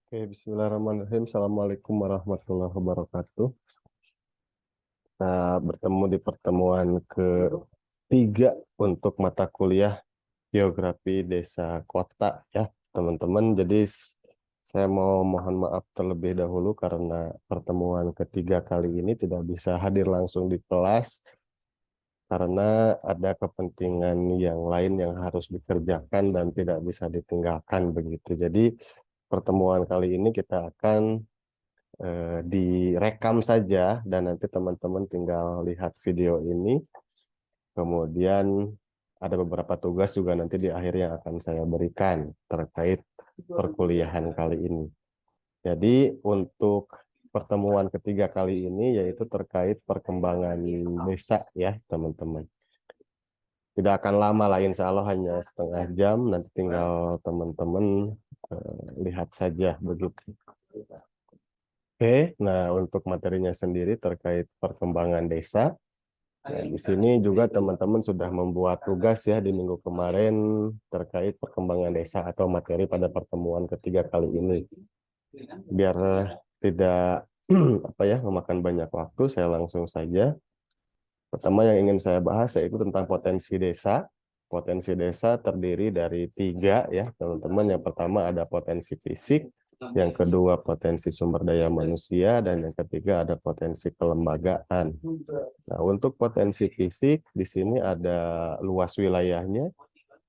Oke, Bismillahirrahmanirrahim. Assalamualaikum warahmatullahi wabarakatuh. Kita bertemu di pertemuan ketiga untuk mata kuliah Geografi Desa Kota ya, teman-teman. Jadi saya mau mohon maaf terlebih dahulu karena pertemuan ketiga kali ini tidak bisa hadir langsung di kelas karena ada kepentingan yang lain yang harus dikerjakan dan tidak bisa ditinggalkan begitu. Jadi pertemuan kali ini kita akan direkam saja dan nanti teman-teman tinggal lihat video ini. Kemudian ada beberapa tugas juga nanti di akhir yang akan saya berikan terkait perkuliahan kali ini. Jadi untuk pertemuan ketiga kali ini yaitu terkait perkembangan desa ya teman-teman. Tidak akan lama lah, insya Allah hanya setengah jam, nanti tinggal teman-teman lihat saja begitu. Oke, nah untuk materinya sendiri terkait perkembangan desa, nah, di sini juga teman-teman sudah membuat tugas ya di minggu kemarin terkait perkembangan desa atau materi pada pertemuan ketiga kali ini. Biar tidak apa ya memakan banyak waktu, saya langsung saja. Pertama yang ingin saya bahas yaitu tentang potensi desa. Potensi desa terdiri dari tiga ya teman-teman. Yang pertama ada potensi fisik, yang kedua potensi sumber daya manusia, dan yang ketiga ada potensi kelembagaan. Nah, untuk potensi fisik di sini ada luas wilayahnya,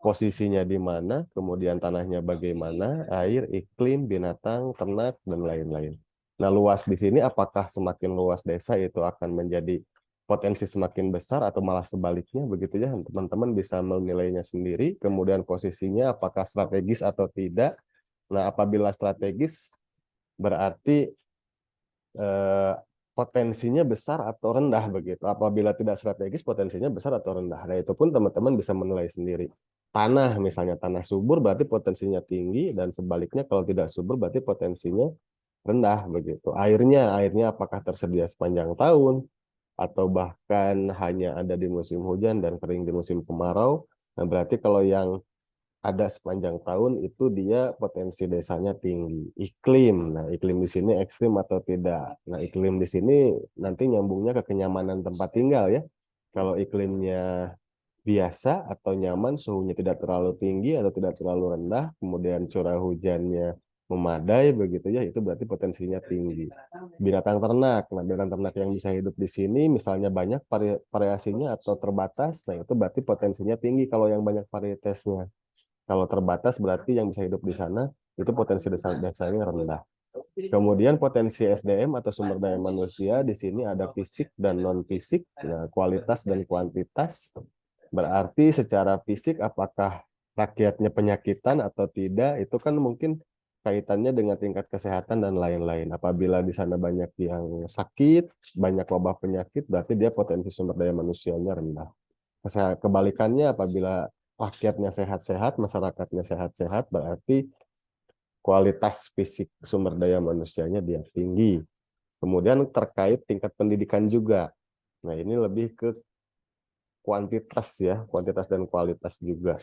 posisinya di mana, kemudian tanahnya bagaimana, air, iklim, binatang, ternak, dan lain-lain. Nah, luas di sini apakah semakin luas desa itu akan menjadi potensi semakin besar atau malah sebaliknya begitu ya, teman-teman bisa menilainya sendiri. Kemudian posisinya apakah strategis atau tidak. Nah, apabila strategis berarti eh, potensinya besar atau rendah begitu. Apabila tidak strategis potensinya besar atau rendah. Nah, itu pun teman-teman bisa menilai sendiri. Tanah misalnya tanah subur berarti potensinya tinggi dan sebaliknya kalau tidak subur berarti potensinya rendah begitu. Airnya apakah tersedia sepanjang tahun atau bahkan hanya ada di musim hujan dan kering di musim kemarau. Nah, berarti kalau yang ada sepanjang tahun itu dia potensi desanya tinggi. Iklim, nah iklim di sini ekstrim atau tidak. Nah iklim di sini nanti nyambungnya ke kenyamanan tempat tinggal ya. Kalau iklimnya biasa atau nyaman, suhunya tidak terlalu tinggi atau tidak terlalu rendah, kemudian curah hujannya memadai begitu ya, itu berarti potensinya tinggi. Binatang ternak, nah binatang ternak yang bisa hidup di sini misalnya banyak variasinya atau terbatas, nah itu berarti potensinya tinggi kalau yang banyak varietasnya. Kalau terbatas berarti yang bisa hidup di sana itu potensi desanya rendah. Kemudian potensi SDM atau sumber daya manusia di sini ada fisik dan non fisik, nah, kualitas dan kuantitas. Berarti secara fisik apakah rakyatnya penyakitan atau tidak itu kan mungkin kaitannya dengan tingkat kesehatan dan lain-lain. Apabila di sana banyak yang sakit, banyak wabah penyakit, berarti dia potensi sumber daya manusianya rendah. Kebalikannya apabila rakyatnya sehat-sehat, masyarakatnya sehat-sehat, berarti kualitas fisik sumber daya manusianya dia tinggi. Kemudian terkait tingkat pendidikan juga. Nah, ini lebih ke kuantitas ya, kuantitas dan kualitas juga.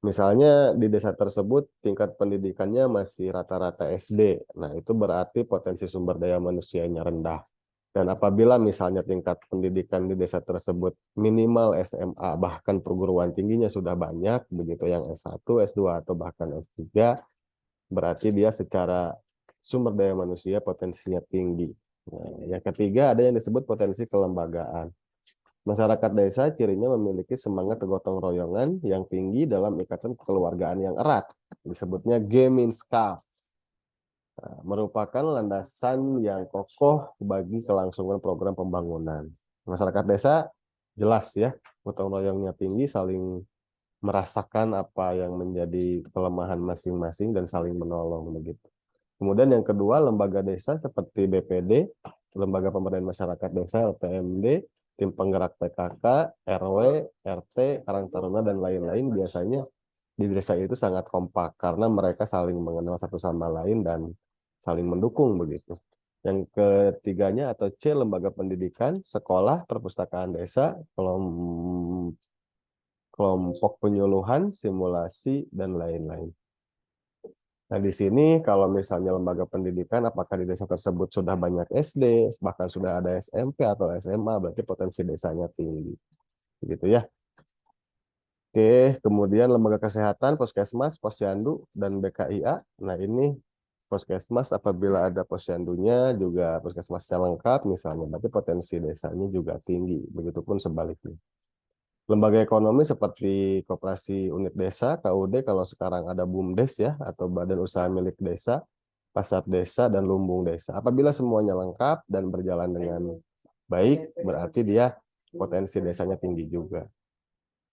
Misalnya di desa tersebut tingkat pendidikannya masih rata-rata SD. Nah, itu berarti potensi sumber daya manusianya rendah. Dan apabila misalnya tingkat pendidikan di desa tersebut minimal SMA, bahkan perguruan tingginya sudah banyak, begitu yang S1, S2, atau bahkan S3, berarti dia secara sumber daya manusia potensinya tinggi. Nah, yang ketiga ada yang disebut potensi kelembagaan. Masyarakat desa cirinya memiliki semangat gotong royongan yang tinggi dalam ikatan kekeluargaan yang erat. Disebutnya Gemenskap. Nah, merupakan landasan yang kokoh bagi kelangsungan program pembangunan. Masyarakat desa jelas ya, gotong royongnya tinggi, saling merasakan apa yang menjadi kelemahan masing-masing dan saling menolong begitu. Kemudian yang kedua, lembaga desa seperti BPD, Lembaga Pemberdayaan Masyarakat Desa LPMD, tim penggerak PKK, RW, RT, Karang Taruna dan lain-lain biasanya di desa itu sangat kompak karena mereka saling mengenal satu sama lain dan saling mendukung begitu. Yang ketiganya atau C, lembaga pendidikan, sekolah, perpustakaan desa, kelompok penyuluhan, simulasi, dan lain-lain. Nah, di sini kalau misalnya lembaga pendidikan, apakah di desa tersebut sudah banyak SD, bahkan sudah ada SMP atau SMA, berarti potensi desanya tinggi. Gitu ya. Oke, kemudian lembaga kesehatan, puskesmas, posyandu, dan BKIA. Nah, ini puskesmas apabila ada posyandunya juga puskesmasnya lengkap misalnya, berarti potensi desanya juga tinggi. Begitupun sebaliknya. Lembaga ekonomi seperti Koperasi Unit Desa, KUD, kalau sekarang ada BUMDes ya, atau Badan Usaha Milik Desa, Pasar Desa, dan Lumbung Desa. Apabila semuanya lengkap dan berjalan dengan baik, berarti dia potensi desanya tinggi juga.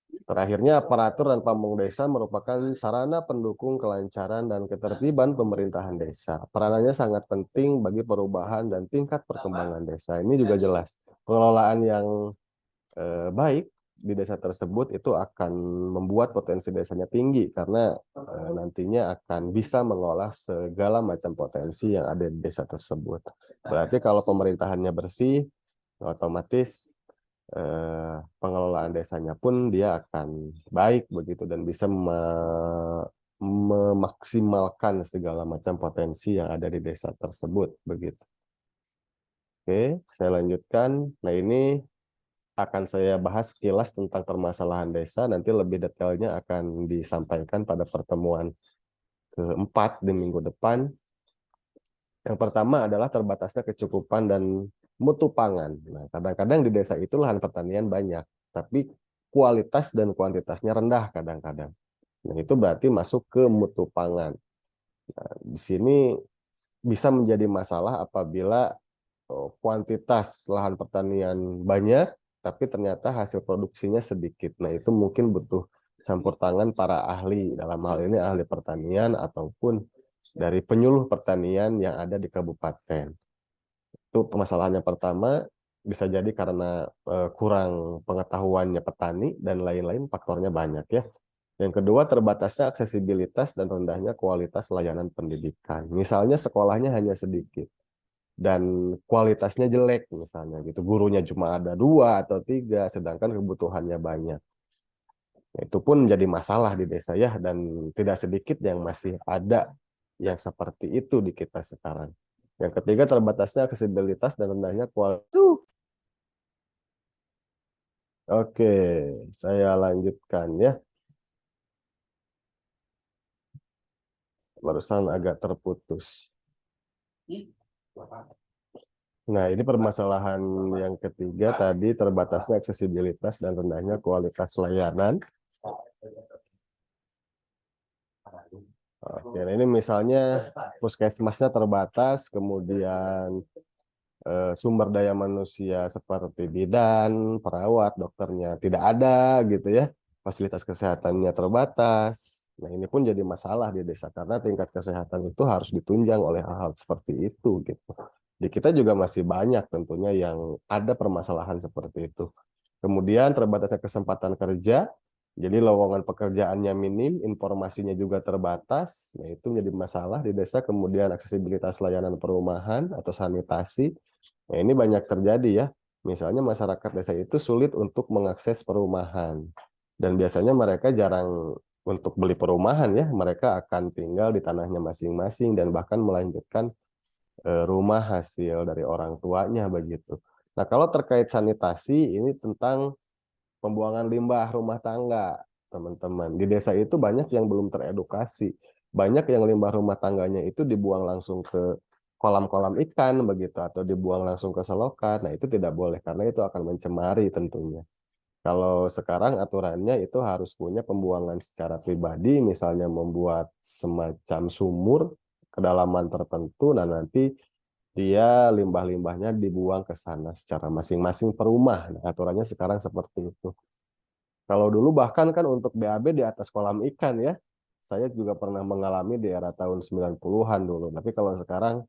Terakhirnya, aparatur dan pamong desa merupakan sarana pendukung kelancaran dan ketertiban pemerintahan desa. Peranannya sangat penting bagi perubahan dan tingkat perkembangan desa. Ini juga jelas. Pengelolaan yang baik di desa tersebut itu akan membuat potensi desanya tinggi karena nantinya akan bisa mengolah segala macam potensi yang ada di desa tersebut. Berarti kalau pemerintahannya bersih, otomatis pengelolaan desanya pun dia akan baik begitu dan bisa memaksimalkan segala macam potensi yang ada di desa tersebut begitu. Oke, saya lanjutkan. Nah, ini akan saya bahas sekilas tentang permasalahan desa, nanti lebih detailnya akan disampaikan pada pertemuan keempat di minggu depan. Yang pertama adalah terbatasnya kecukupan dan mutu pangan. Nah, kadang-kadang di desa itu lahan pertanian banyak, tapi kualitas dan kuantitasnya rendah kadang-kadang. Nah, itu berarti masuk ke mutu pangan. Nah, di sini bisa menjadi masalah apabila kuantitas lahan pertanian banyak, tapi ternyata hasil produksinya sedikit. Nah, itu mungkin butuh campur tangan para ahli, dalam hal ini ahli pertanian ataupun dari penyuluh pertanian yang ada di kabupaten. Itu permasalahannya pertama, bisa jadi karena kurang pengetahuannya petani dan lain-lain faktornya banyak ya. Yang kedua, terbatasnya aksesibilitas dan rendahnya kualitas layanan pendidikan. Misalnya sekolahnya hanya sedikit dan kualitasnya jelek misalnya gitu. Gurunya cuma ada 2 atau 3, sedangkan kebutuhannya banyak. Itu pun menjadi masalah di desa ya, dan tidak sedikit yang masih ada yang seperti itu di kita sekarang. Yang ketiga, terbatasnya aksesibilitas dan rendahnya kualitas. Oke, saya lanjutkan ya. Barusan agak terputus. Nah, ini permasalahan yang ketiga tadi, terbatasnya aksesibilitas dan rendahnya kualitas layanan. Oke, nah ini misalnya puskesmasnya terbatas, kemudian sumber daya manusia seperti bidan, perawat, dokternya tidak ada gitu ya, fasilitas kesehatannya terbatas. Nah, ini pun jadi masalah di desa karena tingkat kesehatan itu harus ditunjang oleh hal-hal seperti itu gitu. Di kita juga masih banyak tentunya yang ada permasalahan seperti itu. Kemudian terbatasnya kesempatan kerja, jadi lowongan pekerjaannya minim, informasinya juga terbatas. Nah, itu menjadi masalah di desa. Kemudian aksesibilitas layanan perumahan atau sanitasi. Nah, ini banyak terjadi ya. Misalnya masyarakat desa itu sulit untuk mengakses perumahan. Dan biasanya mereka jarang untuk beli perumahan ya. Mereka akan tinggal di tanahnya masing-masing dan bahkan melanjutkan rumah hasil dari orang tuanya begitu. Nah, kalau terkait sanitasi, ini tentang pembuangan limbah rumah tangga, teman-teman. Di desa itu banyak yang belum teredukasi. Banyak yang limbah rumah tangganya itu dibuang langsung ke kolam-kolam ikan begitu atau dibuang langsung ke selokan. Nah, itu tidak boleh karena itu akan mencemari tentunya. Kalau sekarang aturannya itu harus punya pembuangan secara pribadi, misalnya membuat semacam sumur kedalaman tertentu, dan nanti dia limbah-limbahnya dibuang ke sana secara masing-masing per rumah. Nah, aturannya sekarang seperti itu. Kalau dulu bahkan kan untuk BAB di atas kolam ikan ya. Saya juga pernah mengalami di era tahun 90-an dulu. Tapi kalau sekarang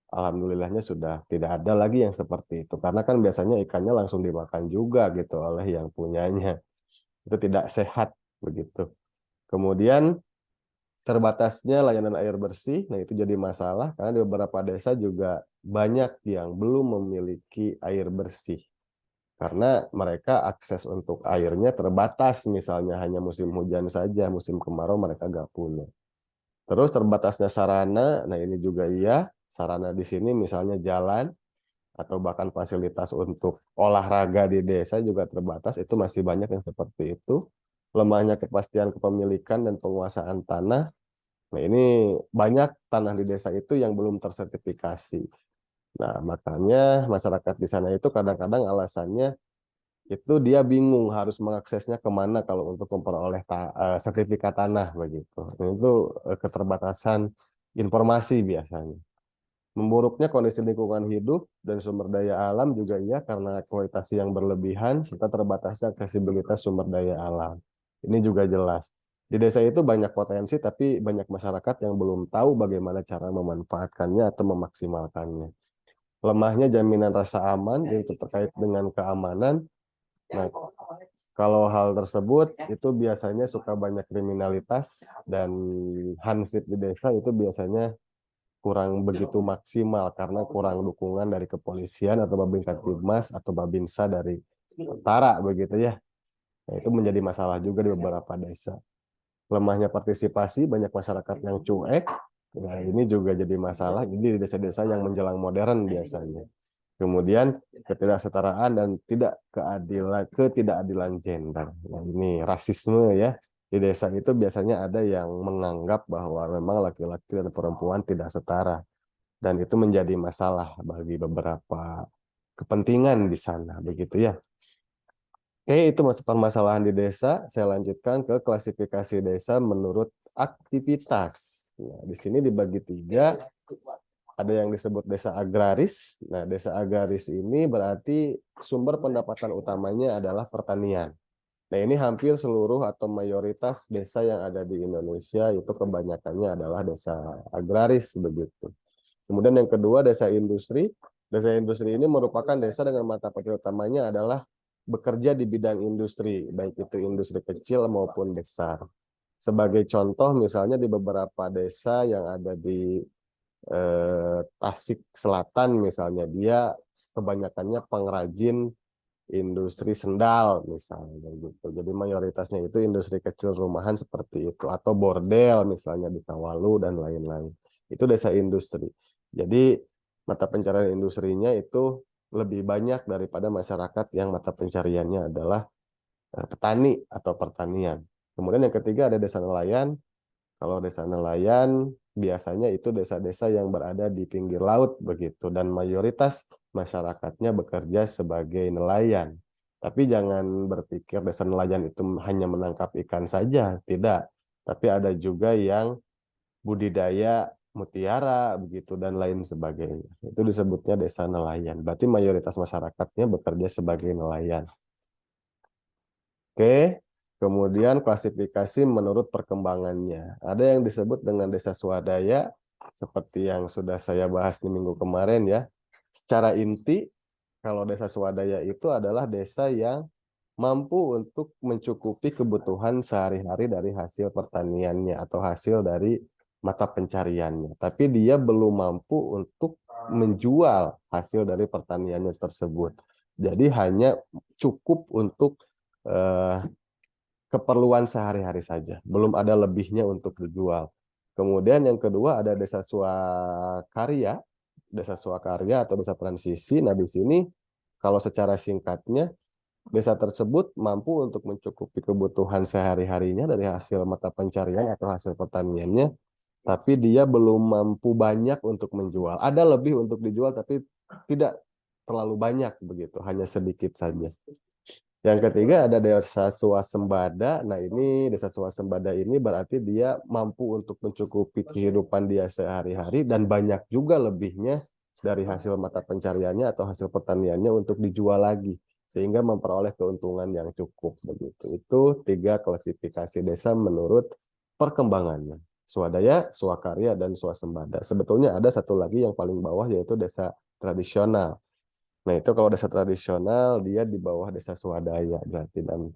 alhamdulillahnya sudah tidak ada lagi yang seperti itu. Karena kan biasanya ikannya langsung dimakan juga gitu oleh yang punyanya. Itu tidak sehat begitu. Kemudian terbatasnya layanan air bersih, nah itu jadi masalah karena di beberapa desa juga banyak yang belum memiliki air bersih karena mereka akses untuk airnya terbatas, misalnya hanya musim hujan saja, musim kemarau mereka nggak punya. Terus terbatasnya sarana, nah ini juga iya. Sarana di sini misalnya jalan atau bahkan fasilitas untuk olahraga di desa juga terbatas. Itu masih banyak yang seperti itu. Lemahnya kepastian kepemilikan dan penguasaan tanah. Nah ini banyak tanah di desa itu yang belum tersertifikasi. Nah makanya masyarakat di sana itu kadang-kadang alasannya itu dia bingung harus mengaksesnya kemana kalau untuk memperoleh sertifikat tanah begitu. Nah, itu keterbatasan informasi biasanya. Memburuknya kondisi lingkungan hidup dan sumber daya alam juga iya karena eksploitasi yang berlebihan serta terbatasnya aksesibilitas sumber daya alam. Ini juga jelas. Di desa itu banyak potensi tapi banyak masyarakat yang belum tahu bagaimana cara memanfaatkannya atau memaksimalkannya. Lemahnya jaminan rasa aman itu terkait dengan keamanan. Nah, kalau hal tersebut itu biasanya suka banyak kriminalitas dan hansip di desa itu biasanya kurang begitu maksimal karena kurang dukungan dari kepolisian atau Babin Kamtibmas atau Babinsa dari utara begitu ya. Nah, itu menjadi masalah juga di beberapa desa. Lemahnya partisipasi, banyak masyarakat yang cuek. Nah, ini juga jadi masalah. Jadi di desa-desa yang menjelang modern biasanya. Kemudian ketidaksetaraan dan ketidakadilan gender. Nah, ini rasisme ya. Di desa itu biasanya ada yang menganggap bahwa memang laki-laki dan perempuan tidak setara dan itu menjadi masalah bagi beberapa kepentingan di sana begitu ya. Oke, itu masuk permasalahan di desa. Saya lanjutkan ke klasifikasi desa menurut aktivitas. Nah, di sini dibagi tiga. Ada yang disebut desa agraris. Nah, desa agraris ini berarti sumber pendapatan utamanya adalah pertanian. Nah, ini hampir seluruh atau mayoritas desa yang ada di Indonesia itu kebanyakannya adalah desa agraris begitu. Kemudian yang kedua desa industri. Desa industri ini merupakan desa dengan mata pencarian utamanya adalah bekerja di bidang industri, baik itu industri kecil maupun besar. Sebagai contoh misalnya di beberapa desa yang ada di Tasik Selatan misalnya, dia kebanyakannya pengrajin industri sendal misalnya gitu. Jadi mayoritasnya itu industri kecil rumahan seperti itu atau bordel misalnya di Kawalu dan lain-lain. Itu desa industri. Jadi mata pencarian industrinya itu lebih banyak daripada masyarakat yang mata pencariannya adalah petani atau pertanian. Kemudian yang ketiga ada desa nelayan. Kalau desa nelayan biasanya itu desa-desa yang berada di pinggir laut begitu dan mayoritas masyarakatnya bekerja sebagai nelayan. Tapi jangan berpikir desa nelayan itu hanya menangkap ikan saja, tidak. Tapi ada juga yang budidaya mutiara begitu dan lain sebagainya. Itu disebutnya desa nelayan. Berarti mayoritas masyarakatnya bekerja sebagai nelayan. Oke, kemudian klasifikasi menurut perkembangannya. Ada yang disebut dengan desa swadaya, seperti yang sudah saya bahas di minggu kemarin ya. Secara inti, kalau desa swadaya itu adalah desa yang mampu untuk mencukupi kebutuhan sehari-hari dari hasil pertaniannya atau hasil dari mata pencariannya. Tapi dia belum mampu untuk menjual hasil dari pertaniannya tersebut. Jadi hanya cukup untuk eh, keperluan sehari-hari saja, belum ada lebihnya untuk dijual. Kemudian yang kedua ada desa swakarya, desa swakarya atau desa transisi. Nah di sini kalau secara singkatnya desa tersebut mampu untuk mencukupi kebutuhan sehari-harinya dari hasil mata pencarian atau hasil pertaniannya, tapi dia belum mampu banyak untuk menjual. Ada lebih untuk dijual tapi tidak terlalu banyak begitu, hanya sedikit saja. Yang ketiga ada desa swasembada. Nah ini desa swasembada ini berarti dia mampu untuk mencukupi kehidupan dia sehari-hari dan banyak juga lebihnya dari hasil mata pencariannya atau hasil pertaniannya untuk dijual lagi sehingga memperoleh keuntungan yang cukup begitu. Itu tiga klasifikasi desa menurut perkembangannya. Swadaya, swakarya, dan swasembada. Sebetulnya ada satu lagi yang paling bawah yaitu desa tradisional. Nah, itu kalau desa tradisional dia di bawah desa swadaya berarti dan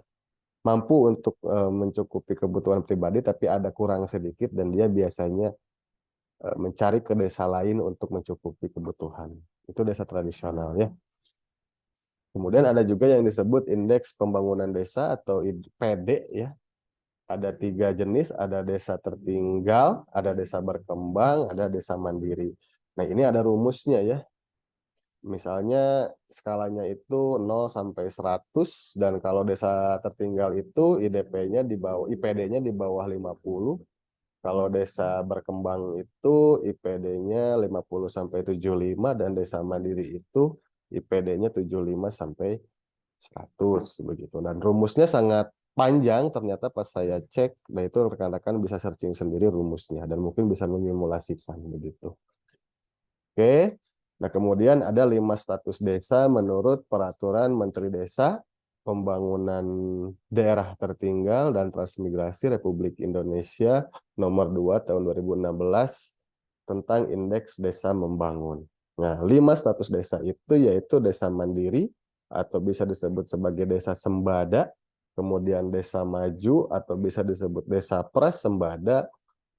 mampu untuk mencukupi kebutuhan pribadi tapi ada kurang sedikit dan dia biasanya mencari ke desa lain untuk mencukupi kebutuhan. Itu desa tradisional ya. Kemudian ada juga yang disebut indeks pembangunan desa atau PD ya. ada 3 jenis, ada desa tertinggal, ada desa berkembang, ada desa mandiri. Nah, ini ada rumusnya ya. Misalnya skalanya itu 0 sampai 100 dan kalau desa tertinggal itu IDP-nya di bawah IPD-nya di bawah 50. Kalau desa berkembang itu IPD-nya 50 sampai 75 dan desa mandiri itu IPD-nya 75 sampai 100 begitu. Dan rumusnya sangat panjang ternyata pas saya cek. Nah, itu rekan-rekan bisa searching sendiri rumusnya dan mungkin bisa menyimulasikan begitu. Oke. Nah, kemudian ada 5 status desa menurut Peraturan Menteri Desa, Pembangunan Daerah Tertinggal dan Transmigrasi Republik Indonesia nomor 2 tahun 2016 tentang Indeks Desa Membangun. Nah, 5 status desa itu yaitu desa mandiri atau bisa disebut sebagai desa sembada, kemudian desa maju atau bisa disebut desa prasembada,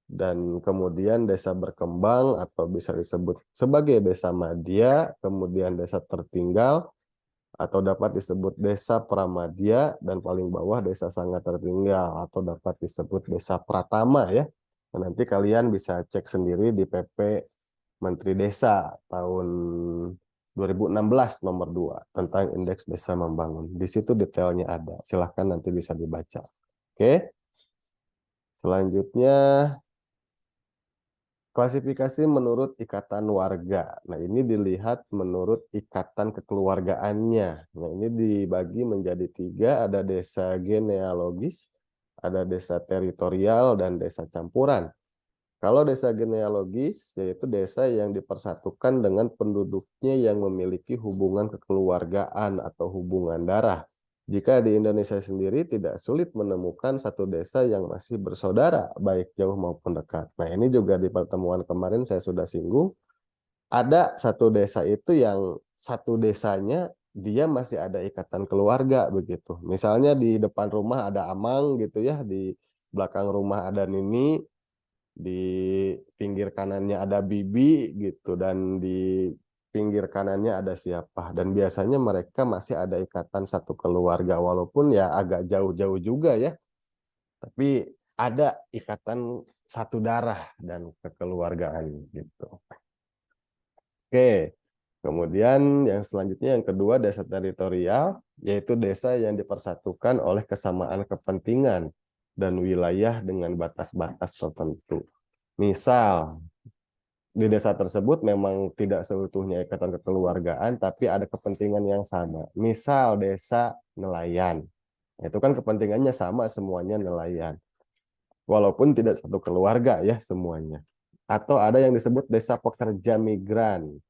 dan kemudian desa berkembang atau bisa disebut sebagai desa madya, kemudian desa tertinggal atau dapat disebut desa pramadya, dan paling bawah desa sangat tertinggal atau dapat disebut desa pratama ya. Nah, nanti kalian bisa cek sendiri di PP Menteri Desa tahun 2016 nomor 2 tentang Indeks Desa Membangun. Di situ detailnya ada. Silahkan nanti bisa dibaca. Oke. Selanjutnya klasifikasi menurut ikatan warga. Nah, ini dilihat menurut ikatan kekeluargaannya. Nah, ini dibagi menjadi 3, ada desa genealogis, ada desa teritorial, dan desa campuran. Kalau desa genealogis, yaitu desa yang dipersatukan dengan penduduknya yang memiliki hubungan kekeluargaan atau hubungan darah. Jika di Indonesia sendiri tidak sulit menemukan satu desa yang masih bersaudara, baik jauh maupun dekat. Nah, ini juga di pertemuan kemarin saya sudah singgung, ada satu desa itu yang satu desanya dia masih ada ikatan keluarga begitu. Misalnya di depan rumah ada Amang gitu ya, di belakang rumah ada Nini, di pinggir kanannya ada Bibi gitu, dan di pinggir kanannya ada siapa, dan biasanya mereka masih ada ikatan satu keluarga walaupun ya agak jauh-jauh juga ya, tapi ada ikatan satu darah dan kekeluargaan gitu. Oke, kemudian yang selanjutnya yang kedua desa teritorial, yaitu desa yang dipersatukan oleh kesamaan kepentingan dan wilayah dengan batas-batas tertentu. Misal, di desa tersebut memang tidak seutuhnya ikatan kekeluargaan, tapi ada kepentingan yang sama. Misal desa nelayan, itu kan kepentingannya sama, semuanya nelayan. Walaupun tidak satu keluarga ya semuanya. Atau ada yang disebut desa pekerja migran.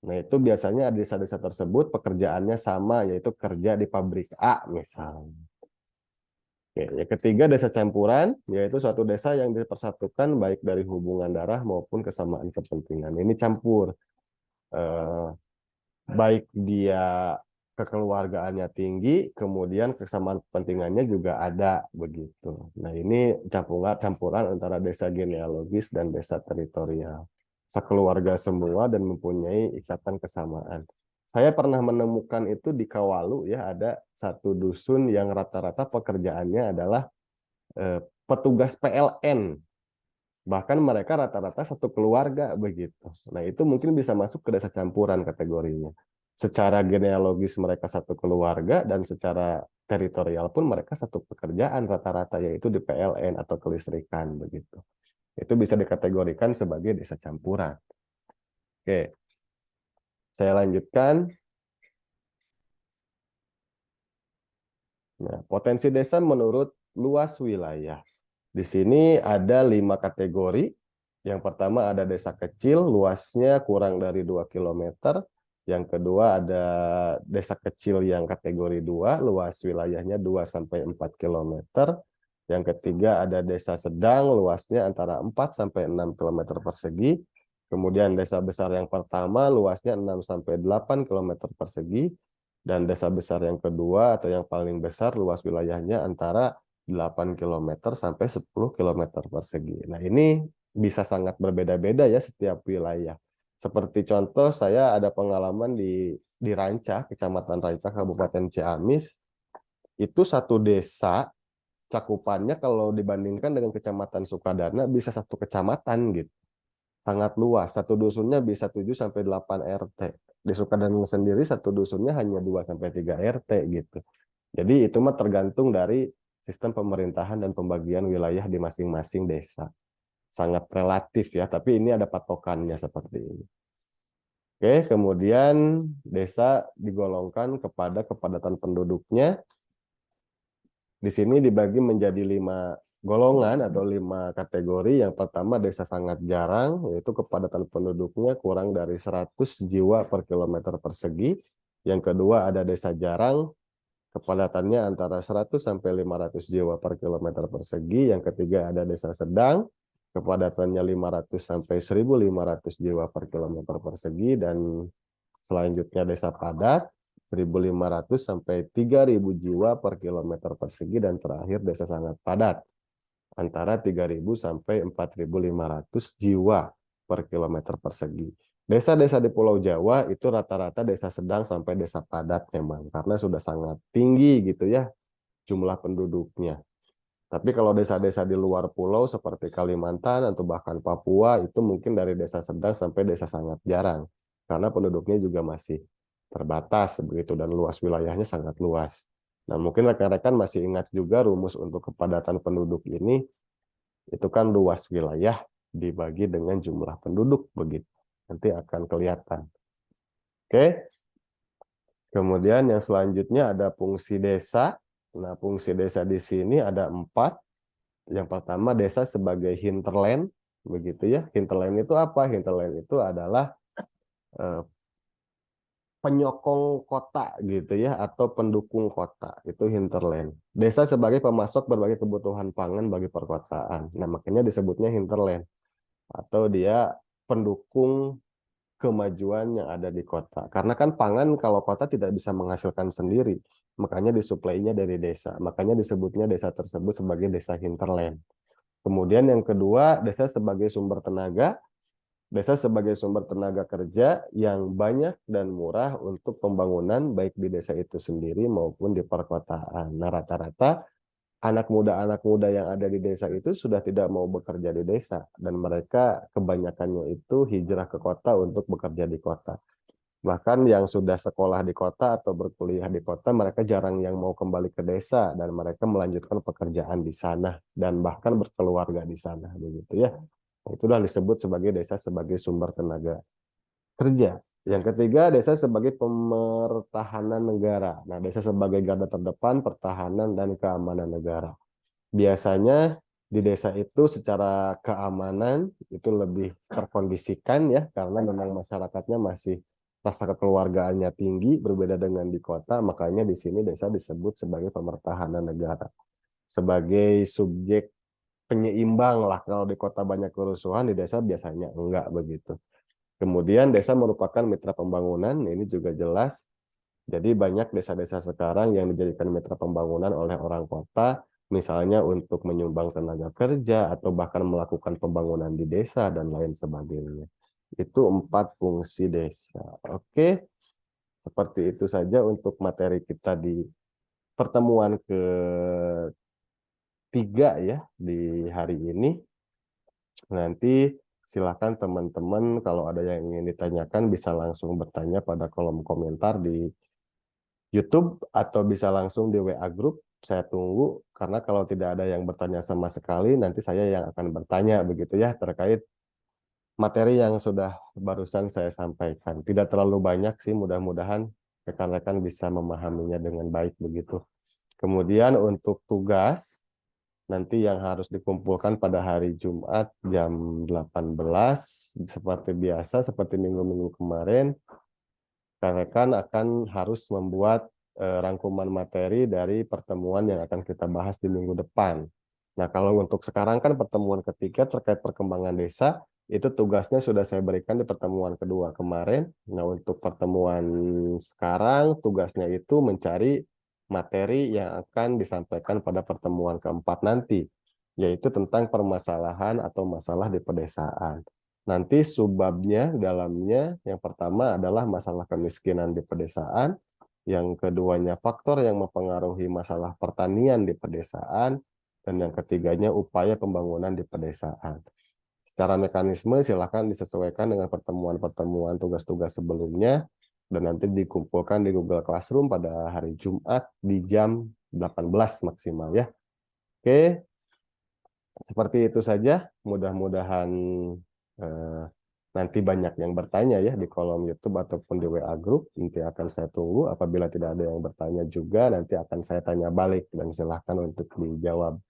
Nah, itu biasanya desa-desa tersebut pekerjaannya sama, yaitu kerja di pabrik A misalnya. Oke, yang ketiga desa campuran, yaitu suatu desa yang dipersatukan baik dari hubungan darah maupun kesamaan kepentingan. Ini campur, eh, baik dia kekeluargaannya tinggi, kemudian kesamaan kepentingannya juga ada begitu. Nah, ini campuran antara desa genealogis dan desa teritorial. Sekeluarga semua dan mempunyai ikatan kesamaan. Saya pernah menemukan itu di Kawalu ya, ada satu dusun yang rata-rata pekerjaannya adalah petugas PLN. Bahkan mereka rata-rata satu keluarga begitu. Nah, itu mungkin bisa masuk ke desa campuran kategorinya. Secara genealogis mereka satu keluarga dan secara teritorial pun mereka satu pekerjaan rata-rata, yaitu di PLN atau kelistrikan begitu. Itu bisa dikategorikan sebagai desa campuran. Oke. Saya lanjutkan. Nah, potensi desa menurut luas wilayah. Di sini ada 5 kategori. Yang pertama ada desa kecil, luasnya kurang dari 2 km. Yang kedua ada desa kecil yang kategori 2, luas wilayahnya 2 sampai 4 km. Yang ketiga ada desa sedang, luasnya antara 4 sampai 6 km persegi. Kemudian desa besar yang pertama, luasnya 6 sampai 8 km persegi. Dan desa besar yang kedua atau yang paling besar, luas wilayahnya antara 8 km sampai 10 km persegi. Nah, ini bisa sangat berbeda-beda ya setiap wilayah. Seperti contoh, saya ada pengalaman di Rancah, Kecamatan Rancah, Kabupaten Ciamis. Itu satu desa cakupannya kalau dibandingkan dengan Kecamatan Sukadana bisa satu kecamatan gitu. Sangat luas. Satu dusunnya bisa 7 sampai 8 RT. Di Sukadana sendiri satu dusunnya hanya 2 sampai 3 RT gitu. Jadi itu mah tergantung dari sistem pemerintahan dan pembagian wilayah di masing-masing desa. Sangat relatif ya, tapi ini ada patokannya seperti ini. Oke, kemudian desa digolongkan kepada kepadatan penduduknya. Di sini dibagi menjadi 5 golongan atau 5 kategori. Yang pertama desa sangat jarang, yaitu kepadatan penduduknya kurang dari 100 jiwa per kilometer persegi. Yang kedua ada desa jarang, kepadatannya antara 100 sampai 500 jiwa per kilometer persegi. Yang ketiga ada desa sedang, kepadatannya 500 sampai 1.500 jiwa per kilometer persegi. Dan selanjutnya desa padat, 1.500 sampai 3.000 jiwa per kilometer persegi. Dan terakhir desa sangat padat, antara 3.000 sampai 4.500 jiwa per kilometer persegi. Desa-desa di Pulau Jawa itu rata-rata desa sedang sampai desa padat memang, karena sudah sangat tinggi gitu ya jumlah penduduknya. Tapi kalau desa-desa di luar pulau seperti Kalimantan atau bahkan Papua itu mungkin dari desa sedang sampai desa sangat jarang, karena penduduknya juga masih terbatas begitu dan luas wilayahnya sangat luas. Nah, mungkin rekan-rekan masih ingat juga rumus untuk kepadatan penduduk ini, itu kan luas wilayah dibagi dengan jumlah penduduk begitu. Nanti akan kelihatan. Oke. Kemudian yang selanjutnya ada fungsi desa. Nah, fungsi desa di sini ada 4. Yang pertama desa sebagai hinterland, begitu ya. Hinterland itu apa? Hinterland itu adalah eh, penyokong kota gitu ya, atau pendukung kota, itu hinterland. Desa sebagai pemasok berbagai kebutuhan pangan bagi perkotaan. Nah, makanya disebutnya hinterland, atau dia pendukung kemajuan yang ada di kota. Karena kan pangan kalau kota tidak bisa menghasilkan sendiri, makanya disuplainya dari desa. Makanya disebutnya desa tersebut sebagai desa hinterland. Kemudian yang kedua, desa sebagai sumber tenaga. Desa sebagai sumber tenaga kerja yang banyak dan murah untuk pembangunan baik di desa itu sendiri maupun di perkotaan. Nah, rata-rata anak muda yang ada di desa itu sudah tidak mau bekerja di desa, dan mereka kebanyakannya itu hijrah ke kota untuk bekerja di kota. Bahkan yang sudah sekolah di kota atau berkuliah di kota, mereka jarang yang mau kembali ke desa dan mereka melanjutkan pekerjaan di sana dan bahkan berkeluarga di sana begitu ya. Nah, itulah disebut sebagai desa sebagai sumber tenaga kerja. Yang ketiga, desa sebagai pemertahanan negara. Nah, desa sebagai garda terdepan pertahanan dan keamanan negara. Biasanya di desa itu secara keamanan itu lebih terkondisikan ya, karena memang masyarakatnya masih rasa kekeluargaannya tinggi, berbeda dengan di kota. Makanya di sini desa disebut sebagai pemertahanan negara, sebagai subjek penyeimbang lah. Kalau di kota banyak kerusuhan, di desa biasanya enggak begitu. Kemudian desa merupakan mitra pembangunan, ini juga jelas. Jadi banyak desa-desa sekarang yang dijadikan mitra pembangunan oleh orang kota, misalnya untuk menyumbang tenaga kerja atau bahkan melakukan pembangunan di desa dan lain sebagainya. Itu 4 fungsi desa. Oke, seperti itu saja untuk materi kita di pertemuan ketiga ya di hari ini. Nanti silakan teman-teman kalau ada yang ingin ditanyakan bisa langsung bertanya pada kolom komentar di YouTube atau bisa langsung di WA Group. Saya tunggu, karena kalau tidak ada yang bertanya sama sekali, nanti saya yang akan bertanya begitu ya terkait materi yang sudah barusan saya sampaikan. Tidak terlalu banyak sih, mudah-mudahan rekan-rekan bisa memahaminya dengan baik begitu. Kemudian untuk tugas, nanti yang harus dikumpulkan pada hari Jumat jam 18, seperti biasa, seperti minggu-minggu kemarin, rekan-rekan akan harus membuat rangkuman materi dari pertemuan yang akan kita bahas di minggu depan. Nah, kalau untuk sekarang kan pertemuan ketiga terkait perkembangan desa, itu tugasnya sudah saya berikan di pertemuan kedua kemarin. Nah, untuk pertemuan sekarang, tugasnya itu mencari materi yang akan disampaikan pada pertemuan keempat nanti, yaitu tentang permasalahan atau masalah di pedesaan. Nanti subbabnya dalamnya yang pertama adalah masalah kemiskinan di pedesaan, yang keduanya faktor yang mempengaruhi masalah pertanian di pedesaan, dan yang ketiganya upaya pembangunan di pedesaan. Secara mekanisme silakan disesuaikan dengan pertemuan-pertemuan tugas-tugas sebelumnya dan nanti dikumpulkan di Google Classroom pada hari Jumat di jam 18 maksimal ya. Oke, seperti itu saja. Mudah-mudahan eh, nanti banyak yang bertanya ya di kolom YouTube ataupun di WA Group. Nanti akan saya tunggu. Apabila tidak ada yang bertanya juga, nanti akan saya tanya balik dan silahkan untuk dijawab.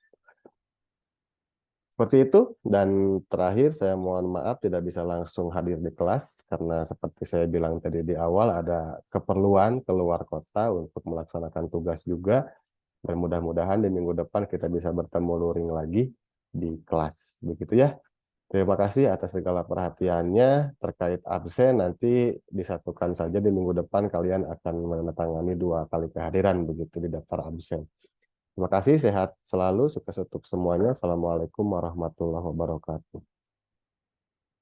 Seperti itu. Dan terakhir saya mohon maaf tidak bisa langsung hadir di kelas karena seperti saya bilang tadi di awal ada keperluan keluar kota untuk melaksanakan tugas juga. Dan mudah-mudahan di minggu depan kita bisa bertemu luring lagi di kelas. Begitu ya. Terima kasih atas segala perhatiannya terkait absen. Nanti disatukan saja di minggu depan kalian akan menandatangani 2 kali kehadiran begitu di daftar absen. Terima kasih, sehat selalu, sukses untuk semuanya. Assalamualaikum warahmatullahi wabarakatuh.